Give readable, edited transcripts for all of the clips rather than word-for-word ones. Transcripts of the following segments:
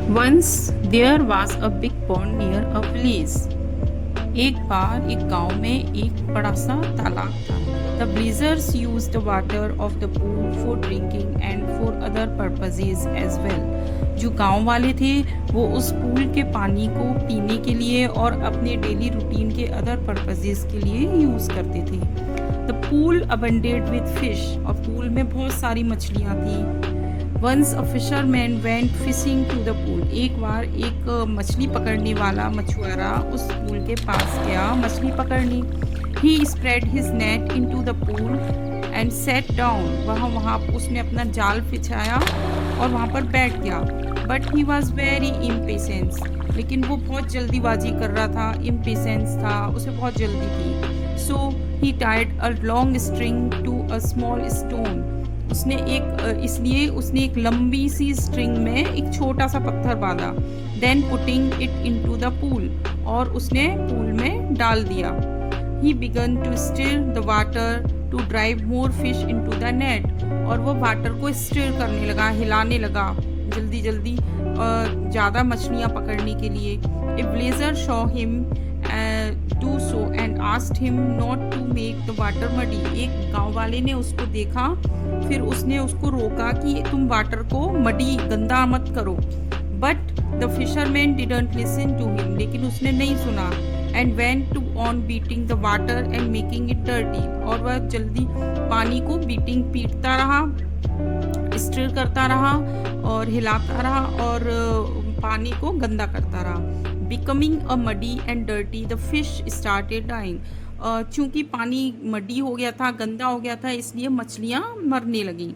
Once there was a big pond near a village. एक बार एक गांव में एक बड़ा सा तालाब था. The villagers used the water of the pool for drinking and for other purposes as well. जो गांव वाले थे वो उस पूल के पानी को पीने के लिए और अपने डेली रूटीन के अदर पर्पजेज के लिए यूज़ करते थे. The pool abounded with fish, और पूल में बहुत सारी मछलियाँ थी. Once a fisherman went fishing to the pool. एक बार एक मछली पकड़ने वाला मछुआरा उस पूल के पास गया मछली पकड़ने. He spread his net into the pool and set down. वहाँ उसने अपना जाल बिछाया और वहाँ पर बैठ गया. But he was very impatience, लेकिन वो बहुत जल्दीबाजी कर रहा था. इम्पेशेंस था, उसे बहुत जल्दी थी. So he tied a long string to a small stone. इसलिए उसने एक लंबी सी स्ट्रिंग में एक छोटा सा पत्थर बांधा. Then putting it into the pool, और उसने पूल में डाल दिया. He began to stir the water to drive more fish into the net. और वो वाटर को स्टिर करने लगा, हिलाने लगा जल्दी जल्दी ज़्यादा मछलियाँ पकड़ने के लिए. A villager saw him do so and asked him not to make the water muddy. एक गांव वाले ने उसको देखा, फिर उसने उसको रोका कि तुम वाटर को मडी, गंदा मत करो. But the fisherman didn't listen to him, लेकिन उसने नहीं सुना. And went to on beating the water and making it dirty. और वह जल्दी पानी को पीटता रहा, स्टिर करता रहा और हिलाता रहा और पानी को गंदा करता रहा. Becoming a muddy and dirty the fish started dying. चूँकि पानी मडी हो गया था, गंदा हो गया था, इसलिए मछलियाँ मरने लगीं.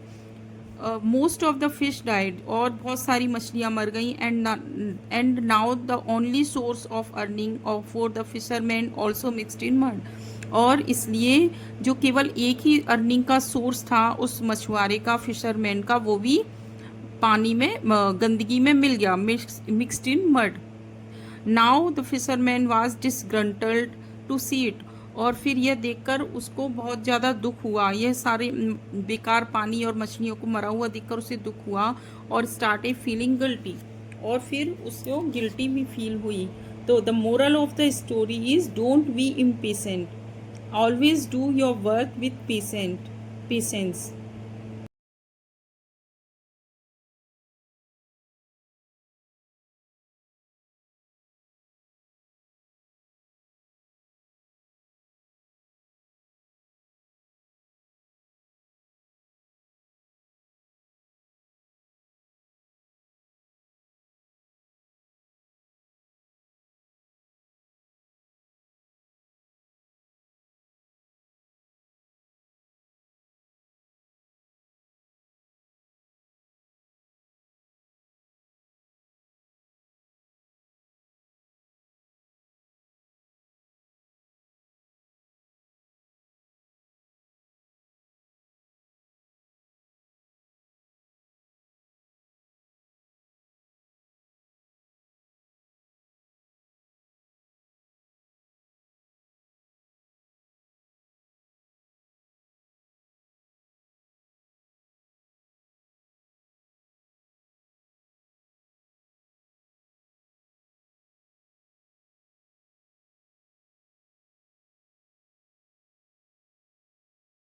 Most of the fish died, और बहुत सारी मछलियाँ मर गईं. And now the only source of earning for the fisherman also mixed in mud. और इसलिए जो केवल एक ही अर्निंग का सोर्स था उस मछुआरे का, फिशरमैन का, वो भी पानी में गंदगी में मिल गया, mixed in mud. Now the fisherman was disgruntled to see it. और फिर यह देखकर उसको बहुत ज़्यादा दुख हुआ. यह सारे बेकार पानी और मछलियों को मरा हुआ देखकर उसे दुख हुआ और स्टार्टेड फीलिंग गिल्टी. और फिर उसको गिल्टी भी फील हुई. तो the moral of the story is don't be impatient, always do your work with patience.